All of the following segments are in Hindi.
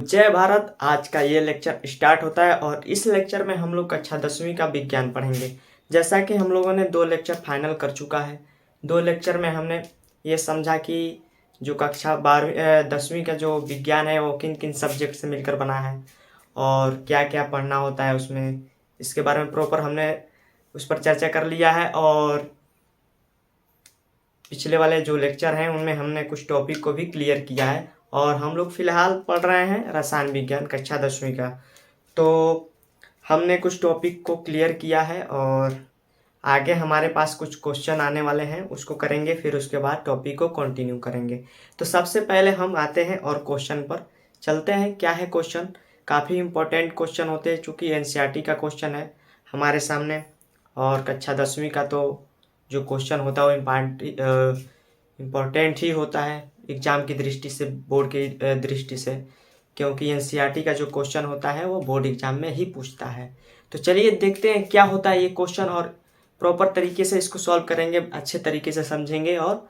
जय भारत। आज का ये लेक्चर स्टार्ट होता है और इस लेक्चर में हम लोग कक्षा 10वीं का विज्ञान पढ़ेंगे। जैसा कि हम लोगों ने 2 लेक्चर फाइनल कर चुका है। 2 लेक्चर में हमने ये समझा कि जो कक्षा 10वीं का जो विज्ञान है वो किन किन सब्जेक्ट से मिलकर बना है और क्या क्या पढ़ना होता है उसमें, इसके बारे में प्रॉपर हमने उस पर चर्चा कर लिया है। और पिछले वाले जो लेक्चर हैं उनमें हमने कुछ टॉपिक को भी क्लियर किया है और हम लोग फिलहाल पढ़ रहे हैं रसायन विज्ञान कक्षा 10वीं का। तो हमने कुछ टॉपिक को क्लियर किया है और आगे हमारे पास कुछ क्वेश्चन आने वाले हैं, उसको करेंगे, फिर उसके बाद टॉपिक को कंटिन्यू करेंगे। तो सबसे पहले हम आते हैं और क्वेश्चन पर चलते हैं। क्या है क्वेश्चन? काफ़ी इंपॉर्टेंट क्वेश्चन होते हैं चूँकि एनसीईआरटी का क्वेश्चन है हमारे सामने और कक्षा 10वीं का तो जो क्वेश्चन होता है वो इम्पॉर्टेंट ही होता है एग्ज़ाम की दृष्टि से, बोर्ड की दृष्टि से, क्योंकि एनसीईआरटी का जो क्वेश्चन होता है वो बोर्ड एग्जाम में ही पूछता है। तो चलिए देखते हैं क्या होता है ये क्वेश्चन और प्रॉपर तरीके से इसको सॉल्व करेंगे, अच्छे तरीके से समझेंगे और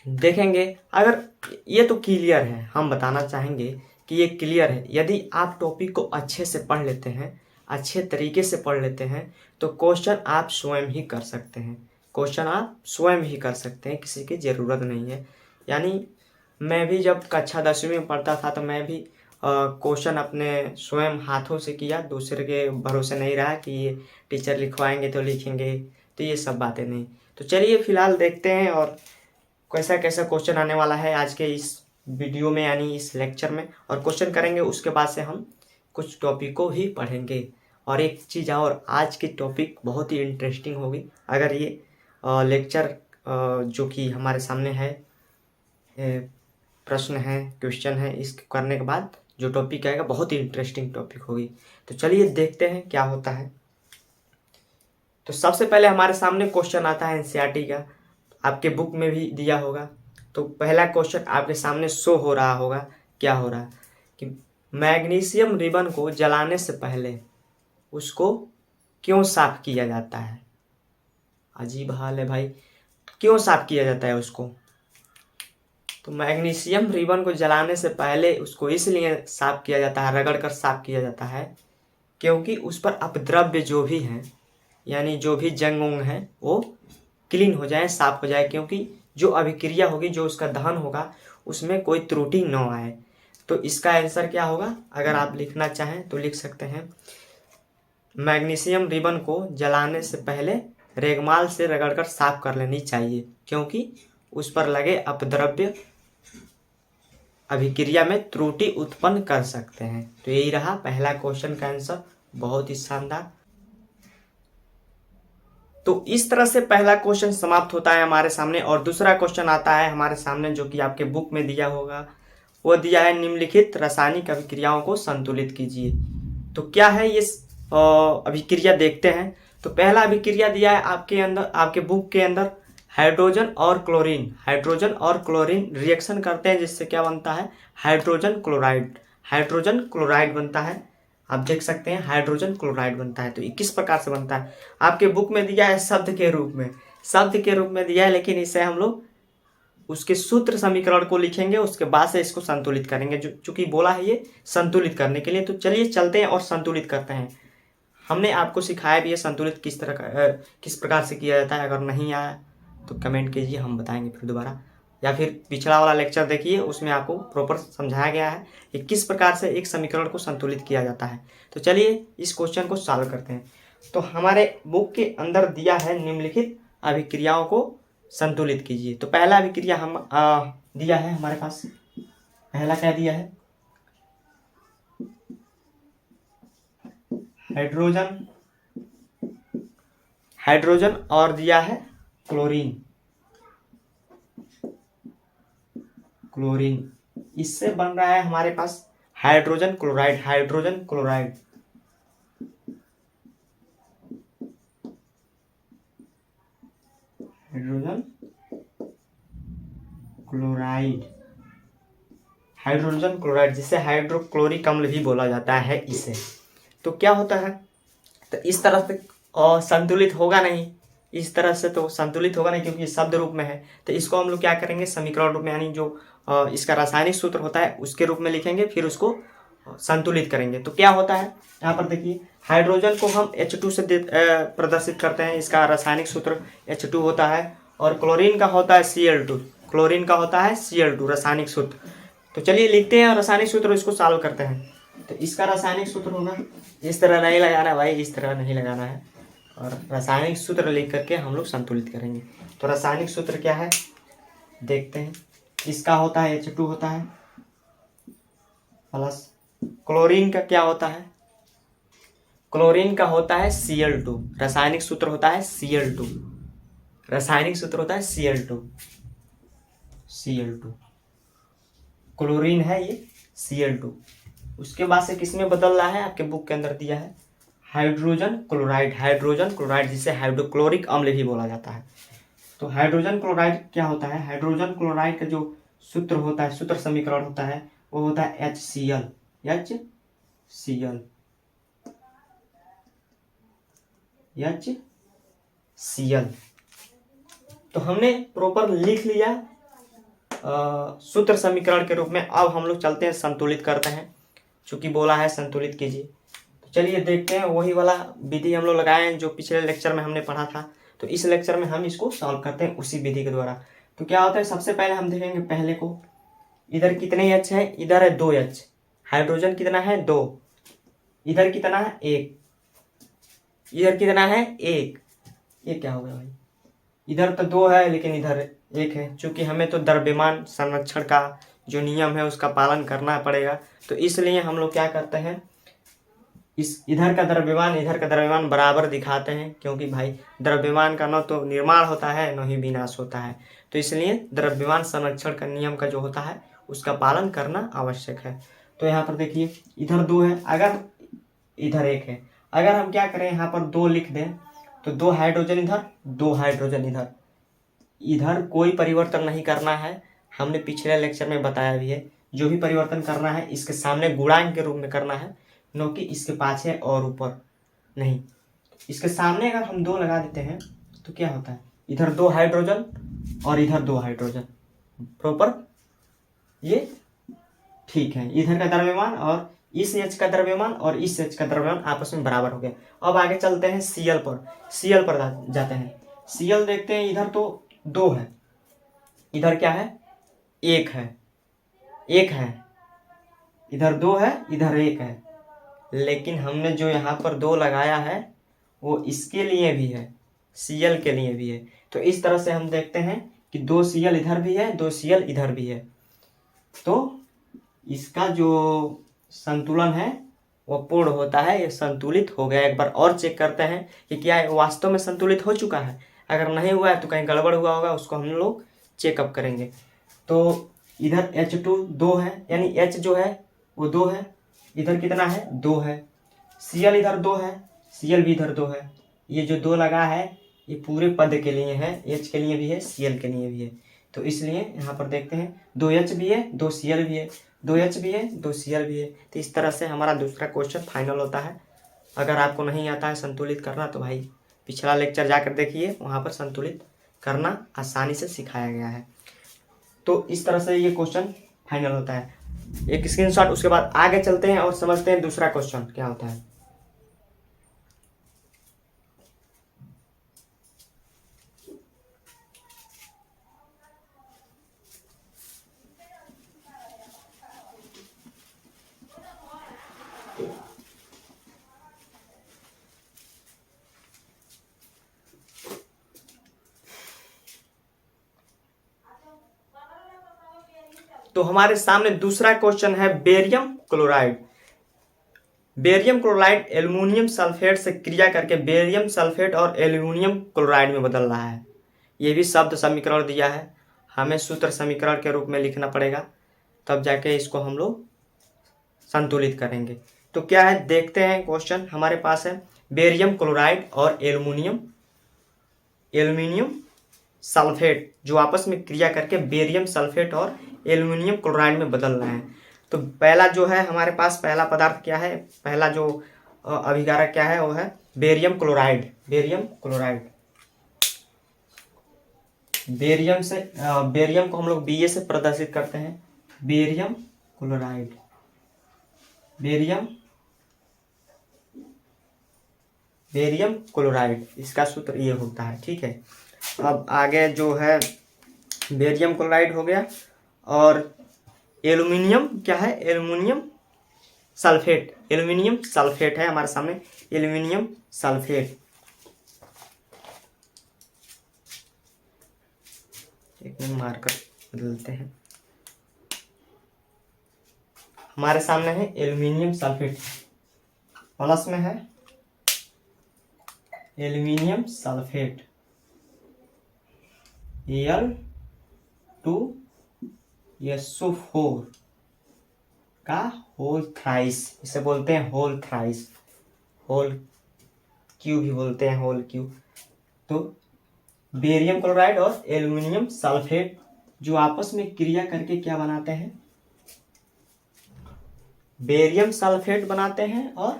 देखेंगे। अगर ये तो क्लियर है, हम बताना चाहेंगे कि ये क्लियर है। यदि आप टॉपिक को अच्छे से पढ़ लेते हैं, अच्छे तरीके से पढ़ लेते हैं तो क्वेश्चन आप स्वयं ही कर सकते हैं। क्वेश्चन आप स्वयं ही कर सकते हैं, किसी की ज़रूरत नहीं है। यानी मैं भी जब कक्षा 10वीं में पढ़ता था तो मैं भी क्वेश्चन अपने स्वयं हाथों से किया, दूसरे के भरोसे नहीं रहा कि ये टीचर लिखवाएंगे तो लिखेंगे, तो ये सब बातें नहीं। तो चलिए फिलहाल देखते हैं और कैसा कैसा क्वेश्चन आने वाला है आज के इस वीडियो में, यानी इस लेक्चर में, और क्वेश्चन करेंगे। उसके बाद से हम कुछ टॉपिक को ही पढ़ेंगे। और एक चीज़ और, आज की टॉपिक बहुत ही इंटरेस्टिंग होगी। अगर ये लेक्चर जो कि हमारे सामने है, प्रश्न है, क्वेश्चन है, इसके करने के बाद जो टॉपिक आएगा बहुत ही इंटरेस्टिंग टॉपिक होगी। तो चलिए देखते हैं क्या होता है। तो सबसे पहले हमारे सामने क्वेश्चन आता है एनसीईआरटी का, आपके बुक में भी दिया होगा। तो पहला क्वेश्चन आपके सामने शो हो रहा होगा। क्या हो रहा है कि मैग्नीशियम रिबन को जलाने से पहले उसको क्यों साफ किया जाता है? अजीब हाल है भाई, क्यों साफ किया जाता है उसको? तो मैग्नीशियम रिबन को जलाने से पहले उसको इसलिए साफ किया जाता है, रगड़ कर साफ किया जाता है, क्योंकि उस पर अपद्रव्य जो भी हैं, यानी जो भी जंग उंग है, वो क्लीन हो जाए, साफ हो जाए। क्योंकि जो अभिक्रिया होगी, जो उसका दहन होगा, उसमें कोई त्रुटि न आए। तो इसका आंसर क्या होगा? अगर आप लिखना चाहें तो लिख सकते हैं, मैग्नीशियम रिबन को जलाने से पहले रेगमाल से रगड़कर साफ कर लेनी चाहिए, क्योंकि उस पर लगे अपद्रव्य अभिक्रिया में त्रुटि उत्पन्न कर सकते हैं। तो यही रहा पहला क्वेश्चन का आंसर, बहुत ही शानदार। तो इस तरह से पहला क्वेश्चन समाप्त होता है हमारे सामने। और दूसरा क्वेश्चन आता है हमारे सामने जो कि आपके बुक में दिया होगा। वो दिया है, निम्नलिखित रासायनिक अभिक्रियाओं को संतुलित कीजिए। तो क्या है ये अभिक्रिया, देखते हैं। तो पहला अभिक्रिया दिया है आपके बुक के अंदर, हाइड्रोजन और क्लोरीन। हाइड्रोजन और क्लोरीन रिएक्शन करते हैं, जिससे क्या बनता है? Hydrogen chloride. हाइड्रोजन क्लोराइड बनता है, आप देख सकते हैं हाइड्रोजन क्लोराइड बनता है। तो ये किस प्रकार से बनता है? आपके बुक में दिया है शब्द के रूप में, शब्द के रूप में दिया है, लेकिन इसे हम लोग उसके सूत्र समीकरण को लिखेंगे, उसके बाद से इसको संतुलित करेंगे। जो चूंकि बोला है ये संतुलित करने के लिए, तो चलिए चलते हैं और संतुलित करते हैं। हमने आपको सिखाया भी है संतुलित किस प्रकार से किया जाता है। अगर नहीं आया तो कमेंट कीजिए, हम बताएंगे फिर दोबारा, या फिर पिछला वाला लेक्चर देखिए, उसमें आपको प्रॉपर समझाया गया है कि किस प्रकार से एक समीकरण को संतुलित किया जाता है। तो चलिए इस क्वेश्चन को सॉल्व करते हैं। तो हमारे बुक के अंदर दिया है, निम्नलिखित अभिक्रियाओं को संतुलित कीजिए। तो पहला अभिक्रिया हम दिया है हमारे पास, पहला क्या दिया है? हाइड्रोजन, हाइड्रोजन और दिया है क्लोरीन। क्लोरीन, इससे बन रहा है हमारे पास hydrogen chloride. Hydrogen chloride, hydrogen chloride, hydrogen chloride, जिसे हाइड्रोक्लोरिक अम्ल भी बोला जाता है इसे। तो क्या होता है? तो इस तरह से संतुलित होगा नहीं, इस तरह से तो संतुलित होगा नहीं, क्योंकि शब्द रूप में है। तो इसको हम लोग क्या करेंगे? समीकरण रूप में, यानी जो इसका रासायनिक सूत्र होता है उसके रूप में लिखेंगे, फिर उसको संतुलित करेंगे। तो क्या होता है यहाँ पर देखिए, हाइड्रोजन को हम H2 से प्रदर्शित करते हैं, इसका रासायनिक सूत्र H2 होता है। और क्लोरीन का होता है Cl2, क्लोरीन का होता है Cl2 रासायनिक सूत्र। तो चलिए लिखते हैं और रासायनिक सूत्र इसको सॉल्व करते हैं। तो इसका रासायनिक सूत्र होगा, इस तरह नहीं लगाना है भाई, इस तरह नहीं लगाना है, और रासायनिक सूत्र लिख करके हम लोग संतुलित करेंगे। तो रासायनिक सूत्र क्या है देखते हैं। इसका होता है H2 होता है प्लस क्लोरीन का क्या होता है, क्लोरीन का होता है Cl2, रासायनिक सूत्र होता है Cl2, रासायनिक सूत्र होता है Cl2, क्लोरीन है ये Cl2। उसके बाद से किसमें बदल रहा है, आपके बुक के अंदर दिया है हाइड्रोजन क्लोराइड, हाइड्रोजन क्लोराइड जिसे हाइड्रोक्लोरिक अम्ल भी बोला जाता है। तो हाइड्रोजन क्लोराइड क्या होता है, हाइड्रोजन क्लोराइड का जो सूत्र होता है, सूत्र समीकरण होता है वो होता है HCl, HCl। तो हमने प्रॉपर लिख लिया सूत्र समीकरण के रूप में। अब हम लोग चलते हैं संतुलित करते हैं, चूंकि बोला है संतुलित कीजिए। तो चलिए देखते हैं, वही वाला विधि हम लोग लगाए हैं जो पिछले लेक्चर में हमने पढ़ा था। तो इस लेक्चर में हम इसको सॉल्व करते हैं उसी विधि के द्वारा। तो क्या होता है, सबसे पहले हम देखेंगे पहले को, इधर कितने H है, इधर है 2H, हाइड्रोजन कितना है 2, इधर कितना है 1, इधर कितना है 1, ये क्या हो गया भाई, इधर तो 2 है लेकिन इधर 1 है। चूंकि हमें तो द्रव्यमान संरक्षण का जो नियम है उसका पालन करना पड़ेगा, तो इसलिए हम लोग क्या करते हैं, इस इधर का द्रव्यमान बराबर दिखाते हैं, क्योंकि भाई द्रव्यमान का न तो निर्माण होता है न ही विनाश होता है। तो इसलिए द्रव्यमान संरक्षण का नियम का जो होता है उसका पालन करना आवश्यक है। तो यहाँ पर देखिए इधर 2 है, अगर इधर 1 है, अगर हम क्या करें यहाँ पर 2 लिख दें तो 2 हाइड्रोजन इधर, 2 हाइड्रोजन इधर, इधर कोई परिवर्तन नहीं करना है। हमने पिछले लेक्चर में बताया भी है, जो भी परिवर्तन करना है इसके सामने गुणांक के रूप में करना है, न कि इसके पाछे और ऊपर नहीं। इसके सामने अगर हम 2 लगा देते हैं तो क्या होता है, इधर 2 हाइड्रोजन और इधर 2 हाइड्रोजन, प्रॉपर ये ठीक है। इधर का द्रव्यमान और इस H का द्रव्यमान और इस H का द्रव्यमान आपस में बराबर हो गया। अब आगे चलते हैं Cl पर जाते हैं। Cl देखते हैं, इधर तो 2 है, इधर क्या है 1 है, इधर 2 है, इधर 1 है, लेकिन हमने जो यहाँ पर 2 लगाया है वो इसके लिए भी है, Cl के लिए भी है। तो इस तरह से हम देखते हैं कि 2 Cl इधर भी है, 2 Cl इधर भी है, तो इसका जो संतुलन है वो पूर्ण होता है, ये संतुलित हो गया। एक बार और चेक करते हैं कि क्या है वास्तव में संतुलित हो चुका है। अगर नहीं हुआ है तो कहीं गड़बड़ हुआ होगा, उसको हम लोग चेकअप करेंगे। तो इधर H2 2 है, यानी H जो है वो 2 है, इधर कितना है 2 है, Cl इधर 2 है, Cl भी इधर 2 है। ये जो 2 लगा है ये पूरे पद के लिए है, H के लिए भी है, Cl के लिए भी है। तो इसलिए यहाँ पर देखते हैं 2H भी है, 2 Cl भी है, 2H भी है, 2 Cl भी है। तो इस तरह से हमारा दूसरा क्वेश्चन फाइनल होता है। अगर आपको नहीं आता है संतुलित करना तो भाई पिछला लेक्चर जाकर देखिए, वहाँ पर संतुलित करना आसानी से सिखाया गया है। तो इस तरह से ये क्वेश्चन फाइनल होता है। एक स्क्रीनशॉट, उसके बाद आगे चलते हैं और समझते हैं दूसरा क्वेश्चन क्या होता है। तो हमारे सामने दूसरा क्वेश्चन है barium chloride. Barium chloride aluminium sulphate से क्रिया करके बेरियम सल्फेट और एल्युमिनियम क्लोराइड में बदल रहा है। ये भी शब्द समीकरण दिया है, हमें सूत्र समीकरण के रूप में लिखना पड़ेगा, तब जाके इसको हम लोग संतुलित करेंगे। तो क्या है देखते हैं, क्वेश्चन हमारे पास है बेरियम क्लोराइड और एल्युमिनियम सल्फेट जो आपस में क्रिया करके बेरियम सल्फेट और एल्युमिनियम क्लोराइड में बदल रहे हैं। तो पहला जो है हमारे पास, पहला पदार्थ क्या है, पहला जो अभिकारक क्या है वो है बेरियम क्लोराइड। बेरियम से बेरियम को हम लोग Ba से प्रदर्शित करते हैं, बेरियम क्लोराइड। बेरियम क्लोराइड, इसका सूत्र ये होता है। ठीक है, अब आगे जो है बेरियम क्लोराइड हो गया, और एल्युमिनियम क्या है, एल्युमिनियम सल्फेट। एल्युमिनियम सल्फेट है हमारे सामने, एल्युमिनियम सल्फेट। एक मिनट मार्कर बदलते हैं। हमारे सामने है एल्युमिनियम सल्फेट, प्लस में है एल्युमिनियम सल्फेट Al2SO4 का होल थ्राइस, इसे बोलते हैं होल थ्राइस, होल क्यू भी बोलते हैं, होल क्यू। तो बेरियम क्लोराइड और एल्युमिनियम सल्फेट जो आपस में क्रिया करके क्या बनाते हैं, बेरियम सल्फेट बनाते हैं और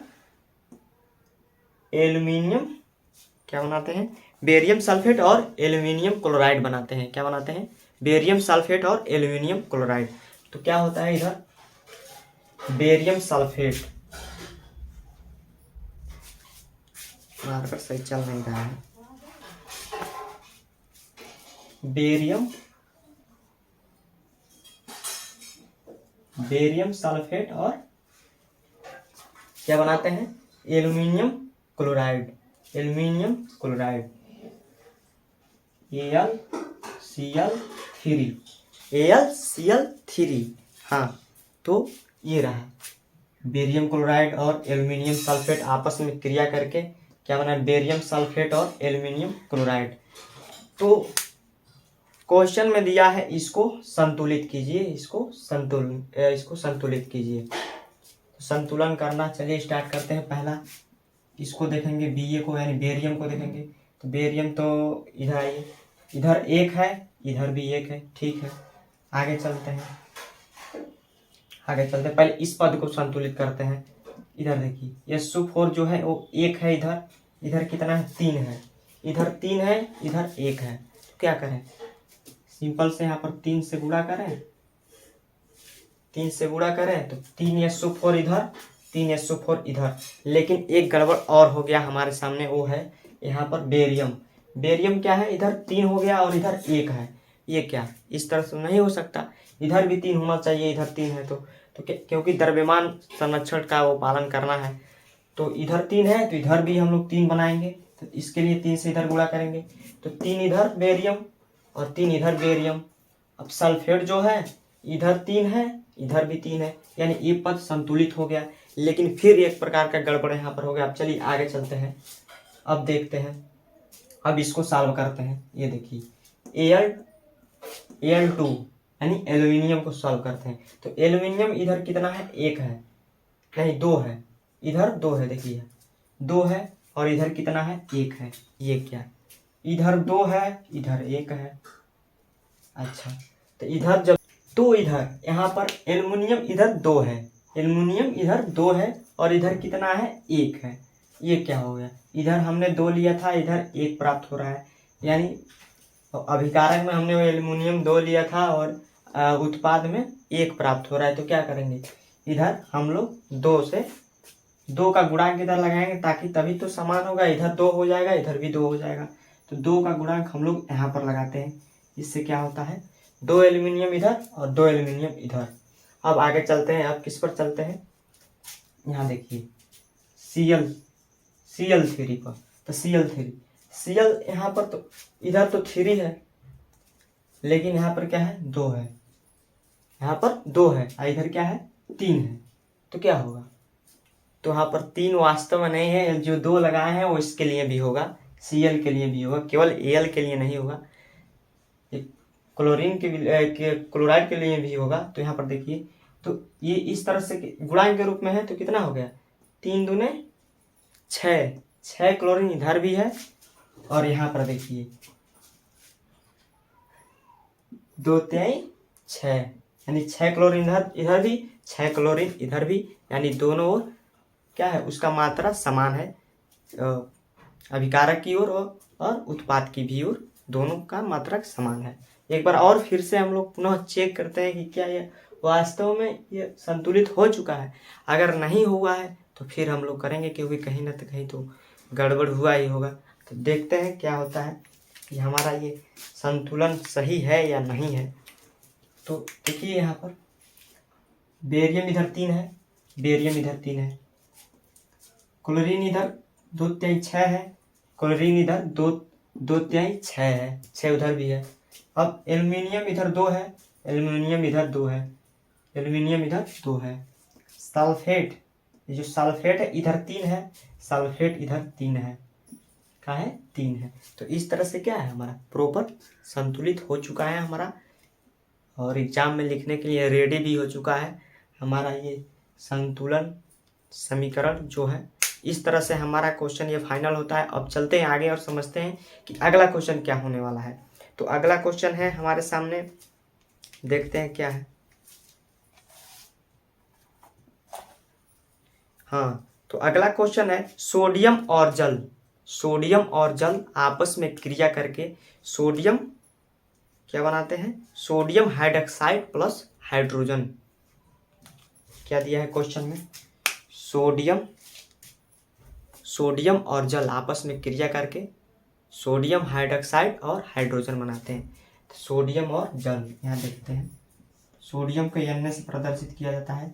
एल्युमिनियम क्या बनाते हैं, बेरियम सल्फेट और एल्युमिनियम क्लोराइड बनाते हैं। क्या बनाते हैं, बेरियम सल्फेट और एल्युमिनियम क्लोराइड। तो क्या होता है इधर, बेरियम सल्फेट, मार्कर सही चल नहीं रहा है, बेरियम सल्फेट और क्या बनाते हैं, aluminium chloride, aluminium chloride AlCl3। हाँ, तो ये रहा, बेरियम क्लोराइड और एल्युमिनियम सल्फेट आपस में क्रिया करके क्या बना, बेरियम सल्फेट और एल्युमिनियम क्लोराइड। तो क्वेश्चन में दिया है इसको संतुलित कीजिए, इसको संतुलित कीजिए। तो संतुलन करना, चलिए स्टार्ट करते हैं। पहला इसको देखेंगे, Ba को यानी बेरियम को देखेंगे। तो बेरियम तो इधर आइए, इधर एक है, इधर भी एक है। ठीक है, आगे चलते हैं, पहले इस पद को संतुलित करते हैं। इधर देखिए SO4 जो है वो एक है, इधर कितना है, 3 है, इधर 3 है, इधर 1 है। तो क्या करें, सिंपल से यहाँ पर 3 से गुणा करें, 3 से गुणा करें तो 3SO4 इधर, 3SO4 इधर। लेकिन एक गड़बड़ और हो गया हमारे सामने, वो है यहाँ पर बेरियम क्या है, इधर 3 हो गया और इधर 1 है। ये क्या, इस तरह से नहीं हो सकता, इधर भी 3 होना चाहिए, इधर 3 है। तो क्योंकि द्रव्यमान संरक्षण का वो पालन करना है, तो इधर 3 है तो इधर भी हम लोग 3 बनाएंगे। तो इसके लिए 3 से इधर गुणा करेंगे, तो 3 इधर बेरियम और 3 इधर बेरियम। अब सल्फेट जो है इधर 3 है, इधर भी 3 है, यानी ये पद संतुलित हो गया। लेकिन फिर एक प्रकार का गड़बड़ यहाँ पर हो गया। अब चलिए आगे चलते हैं, अब देखते हैं, अब इसको सॉल्व करते हैं। ये देखिए Al2 यानी एल्युमिनियम को सॉल्व करते हैं। तो एल्युमिनियम इधर कितना है, 1 है, नहीं 2 है, इधर 2 है, देखिए 2 है, और इधर कितना है, 1 है। ये क्या, इधर 2 है, इधर 1 है। अच्छा, तो इधर जब तो इधर यहाँ पर एल्युमिनियम इधर 2 है, एल्युमिनियम इधर 2 है, और इधर कितना है, 1 है। ये क्या हो गया, इधर हमने 2 लिया था, इधर 1 प्राप्त हो रहा है। यानी अभिकारक में हमने एल्युमिनियम 2 लिया था और उत्पाद में 1 प्राप्त हो रहा है। तो क्या करेंगे, इधर हम लोग 2 से 2 का गुणांक इधर लगाएंगे, ताकि तभी तो समान होगा, इधर 2 हो जाएगा, इधर भी 2 हो जाएगा। तो 2 का गुणांक हम लोग यहाँ पर लगाते हैं, इससे क्या होता है, 2 एल्युमिनियम इधर और 2 एल्युमिनियम इधर। अब आगे चलते हैं, अब किस पर चलते हैं, यहाँ देखिए Cl3 पर। तो Cl यहाँ पर, तो इधर तो 3 है, लेकिन यहाँ पर क्या है, 2 है, यहाँ पर 2 है, और इधर क्या है, 3 है। तो क्या होगा, तो यहाँ पर 3 वास्तव में नहीं है, जो 2 लगाए हैं वो इसके लिए भी होगा, Cl के लिए भी होगा, केवल Al के लिए नहीं होगा, क्लोरीन के क्लोराइड के लिए भी होगा। तो यहाँ पर देखिए, तो ये इस तरह से गुणांक के रूप में है, तो कितना हो गया, 3 दूने 6 क्लोरीन इधर भी है, और यहाँ पर देखिए 2 तिहाई 6, यानी 6 क्लोरीन इधर भी, 6 क्लोरीन इधर भी, यानी दोनों ओर क्या है, उसका मात्रा समान है, अभिकारक की ओर और उत्पाद की भी ओर दोनों का मात्रक समान है। एक बार और फिर से हम लोग पुनः चेक करते हैं कि क्या ये वास्तव में ये संतुलित हो चुका है। अगर नहीं हुआ है तो फिर हम लोग करेंगे, क्योंकि कहीं ना कहीं तो गड़बड़ हुआ ही होगा। तो देखते हैं क्या होता है कि हमारा ये संतुलन सही है या नहीं है। तो देखिए यहाँ पर बेरियम इधर 3 है, बेरियम इधर 3 है, क्लोरीन इधर 2/3 है, क्लोरीन इधर 2/3 है, 6 उधर भी है। अब एल्युमिनियम इधर 2 है, एल्युमिनियम इधर 2 है, एल्युमिनियम इधर 2 है। सल्फेट, ये जो सल्फेट है इधर 3 है, सल्फेट इधर 3 है, क्या है 3 है। तो इस तरह से क्या है हमारा प्रॉपर संतुलित हो चुका है हमारा, और एग्जाम में लिखने के लिए रेडी भी हो चुका है हमारा ये संतुलन समीकरण जो है। इस तरह से हमारा क्वेश्चन ये फाइनल होता है। अब चलते हैं आगे और समझते हैं कि अगला क्वेश्चन क्या होने वाला है। तो अगला क्वेश्चन है हमारे सामने, देखते हैं क्या है। हाँ, तो अगला क्वेश्चन है सोडियम और जल, सोडियम और जल आपस में क्रिया करके सोडियम क्या बनाते हैं, सोडियम हाइड्रोक्साइड प्लस हाइड्रोजन। क्या दिया है क्वेश्चन में, सोडियम और जल आपस में क्रिया करके सोडियम हाइड्रोक्साइड और हाइड्रोजन बनाते हैं। तो सोडियम और जल यहाँ देखते हैं, सोडियम को Na से प्रदर्शित किया जाता है,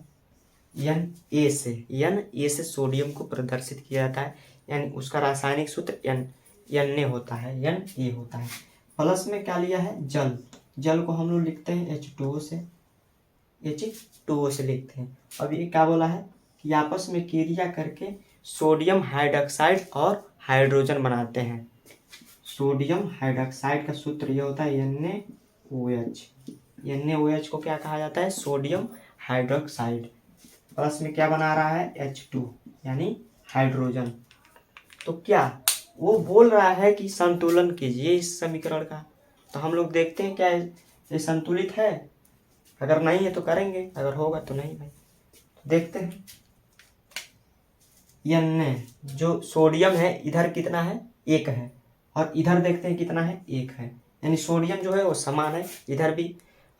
Na से सोडियम को प्रदर्शित किया जाता है, यानी उसका रासायनिक सूत्र Na होता है, Na होता है। प्लस में क्या लिया है, जल, जल को हम लोग लिखते हैं H2O से लिखते हैं। अब ये क्या बोला है कि आपस में क्रिया करके सोडियम हाइड्रोक्साइड और हाइड्रोजन बनाते हैं। सोडियम हाइड्रोक्साइड का सूत्र ये होता है NaOH, NaOH को क्या कहा जाता है, सोडियम हाइड्रोक्साइड। प्लस में क्या बना रहा है, H2 यानी हाइड्रोजन। तो क्या वो बोल रहा है कि संतुलन कीजिए इस समीकरण का। तो हम लोग देखते हैं क्या ये संतुलित है, अगर नहीं है तो करेंगे, अगर होगा तो नहीं भाई। देखते हैं Na जो सोडियम है इधर कितना है, 1 है, और इधर देखते हैं कितना है, 1 है, यानी सोडियम जो है वो समान है, इधर भी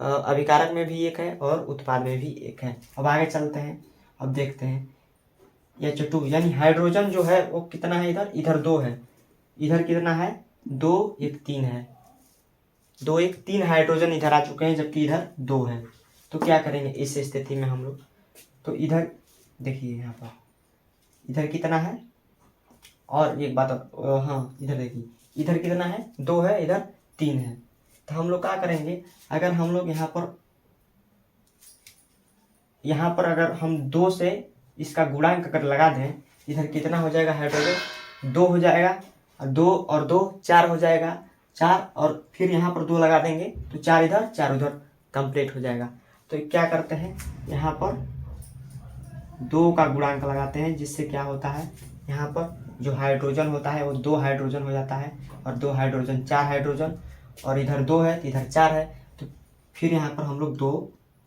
अभिकारक में भी 1 है और उत्पाद में भी 1 है। अब आगे चलते हैं, अब देखते हैं H2 यानी हाइड्रोजन जो है वो कितना है, इधर 2 है, इधर कितना है, 2 1 3 है, 2 1 3 हाइड्रोजन इधर आ चुके हैं, जबकि इधर 2 है। तो क्या करेंगे इस स्थिति में हम लोग, तो इधर देखिए यहाँ पर इधर कितना है, और एक बात हाँ इधर देखिए इधर कितना है, 2 है, इधर 3 है। तो हम लोग क्या करेंगे, अगर हम लोग यहाँ पर अगर हम 2 से इसका गुणांक अगर लगा दें, इधर कितना हो जाएगा, हाइड्रोजन 2 हो जाएगा, और 2 और 2 4 हो जाएगा, 4 और फिर यहाँ पर 2 लगा देंगे तो 4 इधर 4 उधर कंप्लीट हो जाएगा। तो क्या करते हैं, यहाँ पर 2 का गुणांक लगाते हैं, जिससे क्या होता है, यहाँ पर जो हाइड्रोजन होता है वो 2 हाइड्रोजन हो जाता है, और 2 हाइड्रोजन 4 हाइड्रोजन, और इधर 2 है तो इधर 4 है, तो फिर यहाँ पर हम लोग 2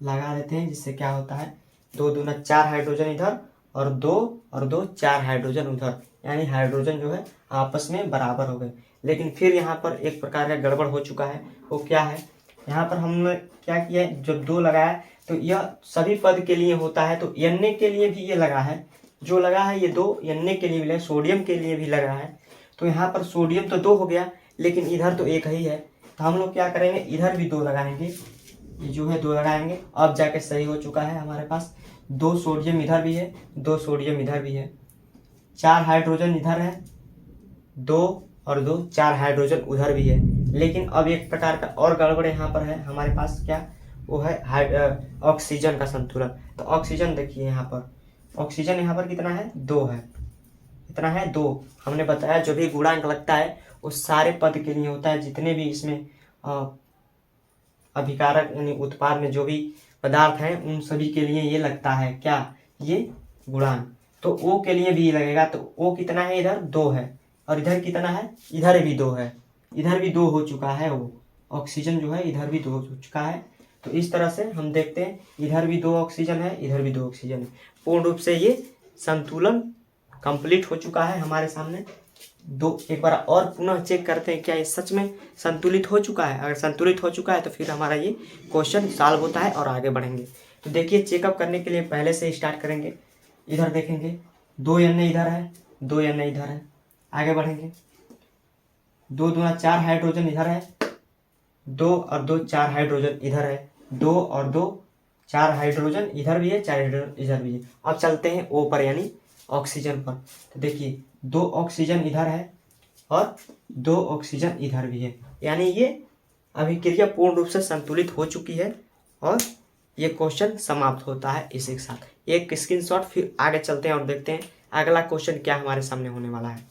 लगा देते हैं, जिससे क्या होता है, 2 दूना 4 हाइड्रोजन इधर, और 2 और 2 4 हाइड्रोजन उधर, यानी हाइड्रोजन जो है आपस में बराबर हो गए। लेकिन फिर यहाँ पर एक प्रकार का गड़बड़ हो चुका है, वो क्या है, यहाँ पर हमने क्या किया है, जब 2 लगाया तो यह सभी पद के लिए होता है, तो Na के लिए भी ये लगा है, जो लगा है ये 2 Na के लिए भी लगा, सोडियम के लिए भी लगा है। तो यहाँ पर सोडियम तो 2 हो गया, लेकिन इधर तो 1 ही है, तो हम लोग क्या करेंगे, इधर भी 2 लगाएंगे, ये जो है 2 लगाएंगे, अब जाके सही हो चुका है हमारे पास। 2 सोडियम इधर भी है, 2 सोडियम इधर भी है, 4 हाइड्रोजन इधर है, 2 और 2 4 हाइड्रोजन उधर भी है। लेकिन अब एक प्रकार का और गड़बड़ यहाँ पर है हमारे पास, क्या वो है, ऑक्सीजन का संतुलन। तो ऑक्सीजन देखिए यहाँ पर, ऑक्सीजन यहाँ पर कितना है, 2 है, कितना है 2। हमने बताया जो भी गुणांक लगता है वो सारे पद के लिए होता है, जितने भी इसमें अभिकारक यानी उत्पाद में जो भी पदार्थ हैं उन सभी के लिए ये लगता है, क्या ये गुणांक। तो O के लिए भी लगेगा, तो O कितना है, इधर 2 है, और इधर कितना है, इधर भी 2 है, इधर भी 2 हो चुका है, वो ऑक्सीजन जो है इधर भी 2 हो चुका है। तो इस तरह से हम देखते हैं, इधर भी 2 ऑक्सीजन है, इधर भी 2 ऑक्सीजन है। पूर्ण रूप से ये संतुलन कंप्लीट हो चुका है हमारे सामने। दो, एक बार और पुनः चेक करते हैं क्या ये सच में संतुलित हो चुका है। अगर संतुलित हो चुका है तो फिर हमारा ये क्वेश्चन सॉल्व होता है और आगे बढ़ेंगे। तो देखिए चेकअप करने के लिए पहले से स्टार्ट करेंगे। इधर देखेंगे 2 एन इधर है, 2 एन इधर है, आगे बढ़ेंगे। 2 दूना 4 हाइड्रोजन इधर है, 2 और 2 4 हाइड्रोजन इधर है, 2 और 2 4 हाइड्रोजन इधर भी है, 4 हाइड्रोजन इधर भी है। अब चलते हैं O पर यानी ऑक्सीजन पर। तो देखिए 2 ऑक्सीजन इधर है और 2 ऑक्सीजन इधर भी है, यानी ये अभिक्रिया पूर्ण रूप से संतुलित हो चुकी है और ये क्वेश्चन समाप्त होता है इसी के साथ। एक स्क्रीनशॉट, फिर आगे चलते हैं और देखते हैं अगला क्वेश्चन क्या हमारे सामने होने वाला है।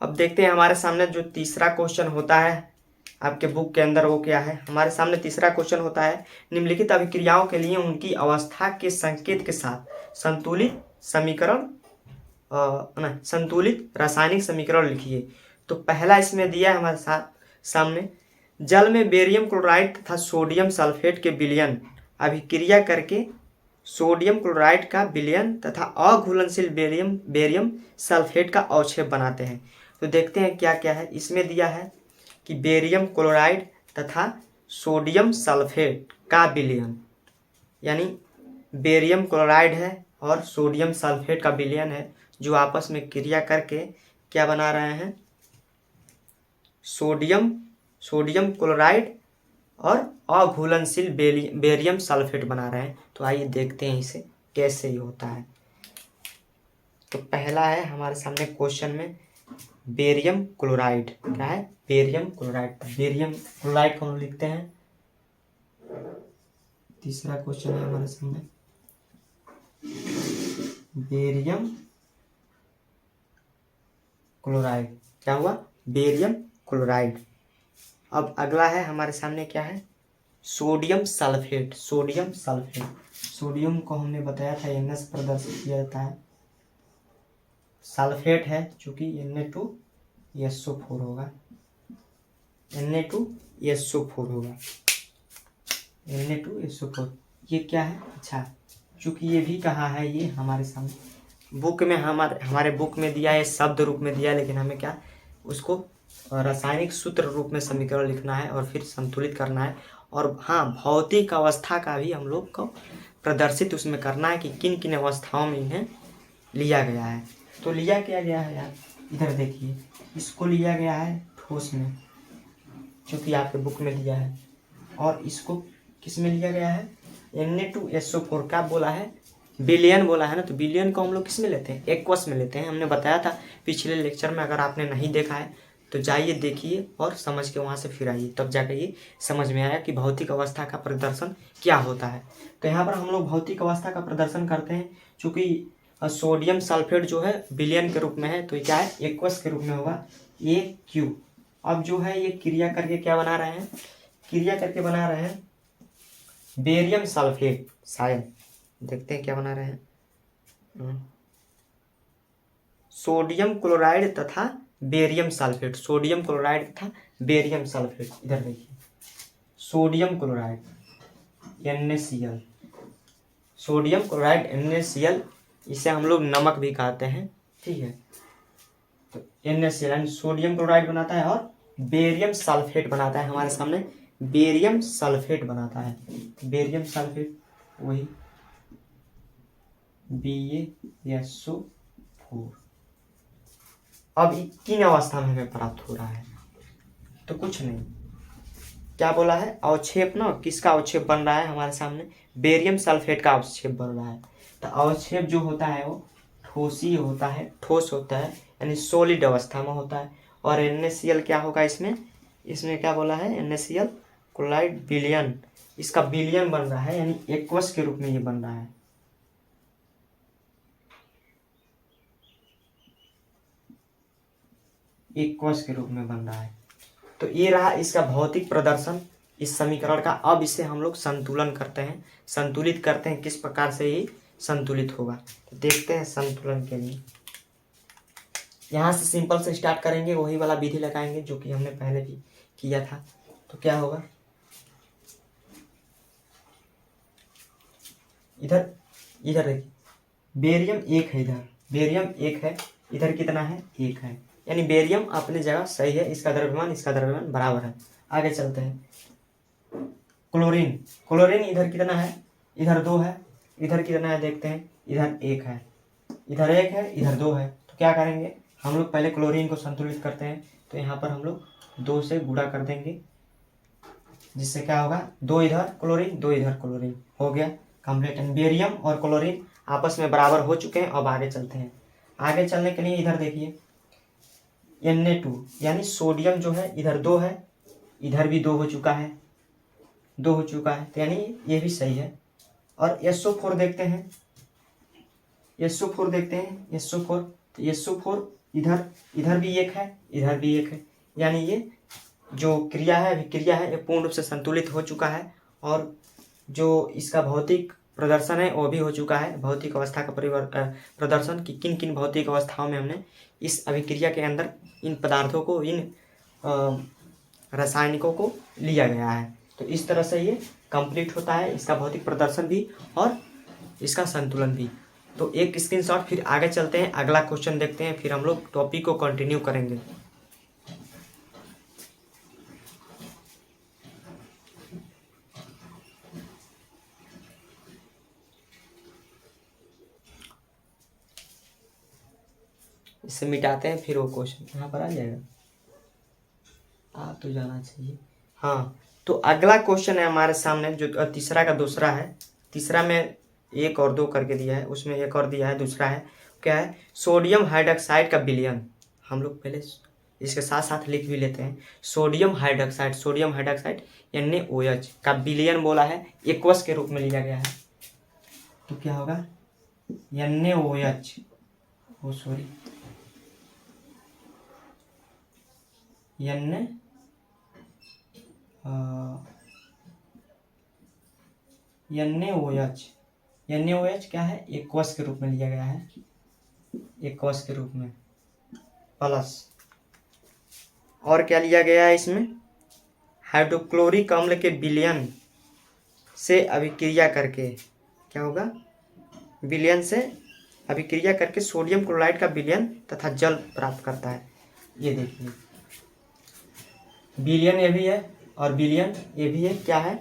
अब देखते हैं हमारे सामने जो तीसरा क्वेश्चन होता है आपके बुक के अंदर, वो क्या है। हमारे सामने तीसरा क्वेश्चन होता है, निम्नलिखित अभिक्रियाओं के लिए उनकी अवस्था के संकेत के साथ संतुलित समीकरण संतुलित रासायनिक समीकरण लिखिए। तो पहला इसमें दिया है हमारे सामने, जल में बेरियम क्लोराइड तथा सोडियम सल्फेट के विलयन अभिक्रिया करके सोडियम क्लोराइड का विलयन तथा अघुलनशील बेरियम सल्फेट का अवक्षेप बनाते हैं। तो देखते हैं क्या क्या है। इसमें दिया है कि बेरियम क्लोराइड तथा सोडियम सल्फेट का विलयन, यानी बेरियम क्लोराइड है और सोडियम सल्फेट का विलयन है, जो आपस में क्रिया करके क्या बना रहे हैं, सोडियम क्लोराइड और अघुलनशील बेरियम सल्फेट बना रहे हैं। तो आइए देखते हैं इसे कैसे ही होता है। तो पहला है हमारे सामने क्वेश्चन में बेरियम क्लोराइड, क्या है, बेरियम क्लोराइड। बेरियम क्लोराइड को हम लिखते हैं, तीसरा क्वेश्चन है हमारे सामने बेरियम क्लोराइड, क्या हुआ, बेरियम क्लोराइड। अब अगला है हमारे सामने क्या है, सोडियम सल्फेट। सोडियम को हमने बताया था Na से प्रदर्शित किया जाता है, सल्फेट है चूंकि Na2SO4 होगा, Na2SO4 होगा, Na2SO4। ये क्या है, अच्छा चूंकि ये भी कहा है, ये हमारे सामने बुक में हमारे बुक में दिया है, शब्द रूप में दिया है, लेकिन हमें क्या उसको रासायनिक सूत्र रूप में समीकरण लिखना है और फिर संतुलित करना है। और हाँ, भौतिक अवस्था का भी हम लोग को प्रदर्शित उसमें करना है कि किन किन अवस्थाओं में इन्हें लिया गया है। तो लिया क्या गया है यार, इधर देखिए, इसको लिया गया है ठोस में, जो कि आपके बुक में दिया है, और इसको किस में लिया गया है, Na2SO4 का बोला है, बिलियन बोला है ना। तो बिलियन को हम लोग किस में लेते हैं, एक्वस में लेते हैं। हमने बताया था पिछले लेक्चर में, अगर आपने नहीं देखा है तो जाइए देखिए और समझ के वहाँ से फिर आइए, तब जाकर ये समझ में आया कि भौतिक अवस्था का प्रदर्शन क्या होता है। तो यहाँ पर हम लोग भौतिक अवस्था का प्रदर्शन करते हैं, चूँकि सोडियम सल्फेट जो है बिलियन के रूप में है, तो क्या है, एक्वस के रूप में होगा, AQ। अब जो है ये क्रिया करके क्या बना रहे हैं, बेरियम सल्फेट, शायद देखते हैं क्या बना रहे हैं, सोडियम क्लोराइड तथा बेरियम सल्फेट, सोडियम क्लोराइड तथा बेरियम सल्फेट। इधर देखिए, sodium chloride NaCl, sodium chloride NaCl, इसे हम लोग नमक भी कहते हैं, ठीक है। तो NaCl यानी सोडियम क्लोराइड बनाता है और बेरियम सल्फेट बनाता है, हमारे सामने बेरियम सल्फेट बनाता है, बेरियम सल्फेट वही BaSO4। अब किन अवस्था में हमें प्राप्त हो रहा है, तो कुछ नहीं, क्या बोला है, अवक्षेप ना, किसका अवक्षेप बन रहा है हमारे सामने, बेरियम सल्फेट का अवक्षेप बन रहा है। तो अवक्षेप जो होता है वो ठोसी होता है, ठोस होता है, यानी सॉलिड अवस्था में होता है। और NaCl क्या होगा, इसमें क्या बोला है, NaCl क्लोराइड विलयन, इसका विलयन बन रहा है, यानी एक्वस के रूप में ये बन रहा है। एक्वस के रूप में बन रहा है। तो ये रहा इसका भौतिक प्रदर्शन इस समीकरण का। अब इसे हम लोग संतुलित करते हैं किस प्रकार से ये संतुलित होगा। तो देखते हैं संतुलन के लिए, यहाँ से सिंपल से स्टार्ट करेंगे, वही वाला विधि लगाएंगे जो कि हमने पहले भी किया था। तो क्या होगा, इधर इधर देखिए, बेरियम 1 है, इधर बेरियम 1 है, इधर कितना है 1 है, यानी बेरियम अपनी जगह सही है, इसका द्रव्यमान बराबर है। आगे चलते हैं, क्लोरीन, क्लोरीन इधर कितना है, इधर 2 है, इधर कितना है देखते हैं, इधर 1 है, इधर 1 है, इधर 2 है। तो क्या करेंगे हम लोग, पहले क्लोरीन को संतुलित करते हैं। तो यहाँ पर हम लोग 2 से गुणा कर देंगे, जिससे क्या होगा, 2 इधर क्लोरीन 2 इधर क्लोरीन, हो गया कंप्लीट। बेरियम और क्लोरीन आपस में बराबर हो चुके हैं। अब आगे चलते हैं, आगे चलने के लिए इधर देखिए Na2 यानी सोडियम जो है, इधर 2 है, इधर भी 2 हो चुका है, 2 हो चुका है, तो यानी ये भी सही है। और SO4 देखते हैं, SO4 देखते हैं, SO4, तो SO4 इधर भी 1 है, इधर भी 1 है, यानी ये जो क्रिया है, अभिक्रिया है, ये पूर्ण रूप से संतुलित हो चुका है। और जो इसका भौतिक प्रदर्शन है वो भी हो चुका है, भौतिक अवस्था का प्रदर्शन कि किन किन भौतिक अवस्थाओं में हमने इस अभिक्रिया के अंदर इन पदार्थों को, इन रासायनिकों को लिया गया है। तो इस तरह से ये कंप्लीट होता है, इसका भौतिक प्रदर्शन भी और इसका संतुलन भी। तो एक स्क्रीनशॉट, फिर आगे चलते हैं, अगला क्वेश्चन देखते हैं, फिर हम लोग टॉपिक को कंटिन्यू करेंगे। इसे मिटाते हैं, फिर वो क्वेश्चन यहाँ पर आ जाएगा, आ तो जाना चाहिए। हाँ, तो अगला क्वेश्चन है हमारे सामने, जो तीसरा का दूसरा है। तीसरा में 1 और 2 करके दिया है, उसमें 1 और दिया है, दूसरा है क्या है, सोडियम हाइड्रोक्साइड का विलयन। हम लोग पहले इसके साथ साथ लिख भी लेते हैं, सोडियम हाइड्रोक्साइड NaOH का विलयन बोला है, एक्वस के रूप में लिया गया है। तो क्या होगा, NaOH, ओ सॉरी, NaOH क्या है, एक्वस के रूप में लिया गया है, एक्वस के रूप में प्लस, और क्या लिया गया है इसमें, हाइड्रोक्लोरिक अम्ल के विलयन से अभिक्रिया करके क्या होगा, विलयन से अभिक्रिया करके सोडियम क्लोराइड का विलयन तथा जल प्राप्त करता है। ये देखिए, विलयन ये भी है और विलयन ये भी है, क्या है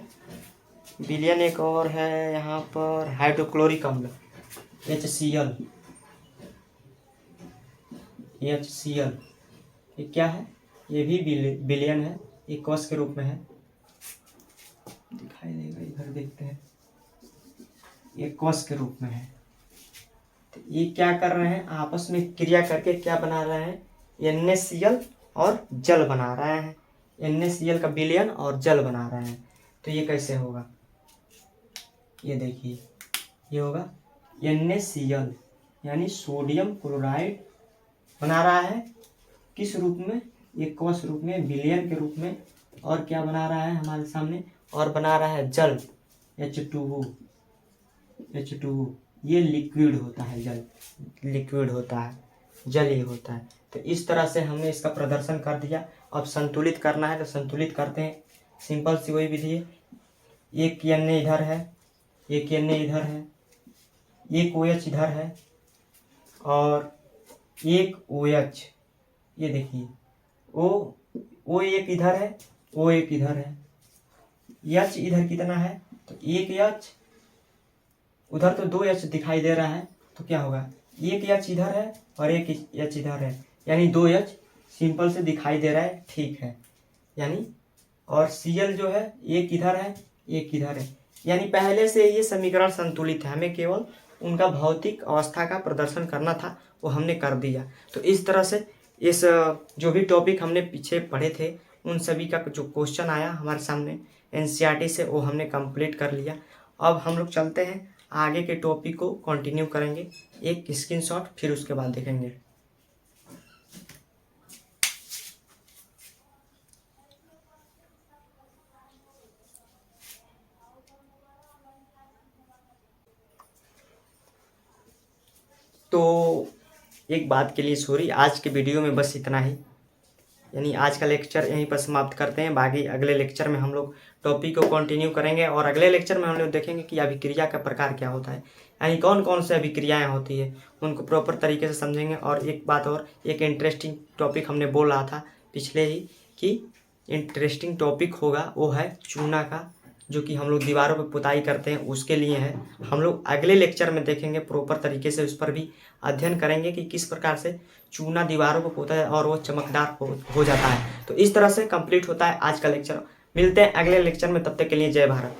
विलयन, एक और है यहाँ पर हाइड्रोक्लोरिक अम्ल HCl, ये क्या है, ये भी विलयन है, एक्वस के रूप में है, दिखाई देगा, इधर देखते हैं, एक्वस के रूप में है। तो ये क्या कर रहे हैं, आपस में क्रिया करके क्या बना रहे हैं, NaCl और जल बना रहे हैं, NaCl का विलयन और जल बना रहे हैं। तो ये कैसे होगा, ये देखिए, ये होगा NaCl यानी सोडियम क्लोराइड बना रहा है, किस रूप में, एक्वस रूप में, विलयन के रूप में, और क्या बना रहा है हमारे सामने, और बना रहा है जल H2O, ये लिक्विड होता है, जल लिक्विड होता है, जल ही होता है। तो इस तरह से हमने इसका प्रदर्शन कर दिया। अब संतुलित करना है तो संतुलित करते हैं, सिंपल सी वही विधि है, एक Na इधर है, एक Na इधर है, एक OH इधर है और एक OH, ये देखिए O एक इधर है, O एक इधर है, H इधर कितना है, तो एक H, उधर तो 2 H दिखाई दे रहा है, तो क्या होगा, एक H इधर है और एक H इधर है, यानी 2 H सिंपल से दिखाई दे रहा है, ठीक है, यानी और Cl जो है, एक इधर है एक इधर है, यानी पहले से ये समीकरण संतुलित है, हमें केवल उनका भौतिक अवस्था का प्रदर्शन करना था, वो हमने कर दिया। तो इस तरह से इस जो भी टॉपिक हमने पीछे पढ़े थे, उन सभी का जो क्वेश्चन आया हमारे सामने NCERT से, वो हमने कंप्लीट कर लिया। अब हम लोग चलते हैं आगे के टॉपिक को कंटिन्यू करेंगे, एक स्क्रीनशॉट, फिर उसके बाद देखेंगे। तो एक बात के लिए सॉरी, आज के वीडियो में बस इतना ही, यानी आज का लेक्चर यहीं पर समाप्त करते हैं। बाकी अगले लेक्चर में हम लोग टॉपिक को कंटिन्यू करेंगे और अगले लेक्चर में हम लोग देखेंगे कि अभिक्रिया का प्रकार क्या होता है, यानी कौन कौन से अभिक्रियाएं होती है, उनको प्रॉपर तरीके से समझेंगे। और एक बात और, एक इंटरेस्टिंग टॉपिक हमने बोल रहा था पिछले ही कि इंटरेस्टिंग टॉपिक होगा, वो है चूना का, जो कि हम लोग दीवारों पर पुताई करते हैं, उसके लिए है। हम लोग अगले लेक्चर में देखेंगे, प्रॉपर तरीके से उस पर भी अध्ययन करेंगे कि किस प्रकार से चूना दीवारों पर पोता है और वो चमकदार हो जाता है। तो इस तरह से कंप्लीट होता है आज का लेक्चर। मिलते हैं अगले लेक्चर में, तब तक के लिए जय भारत।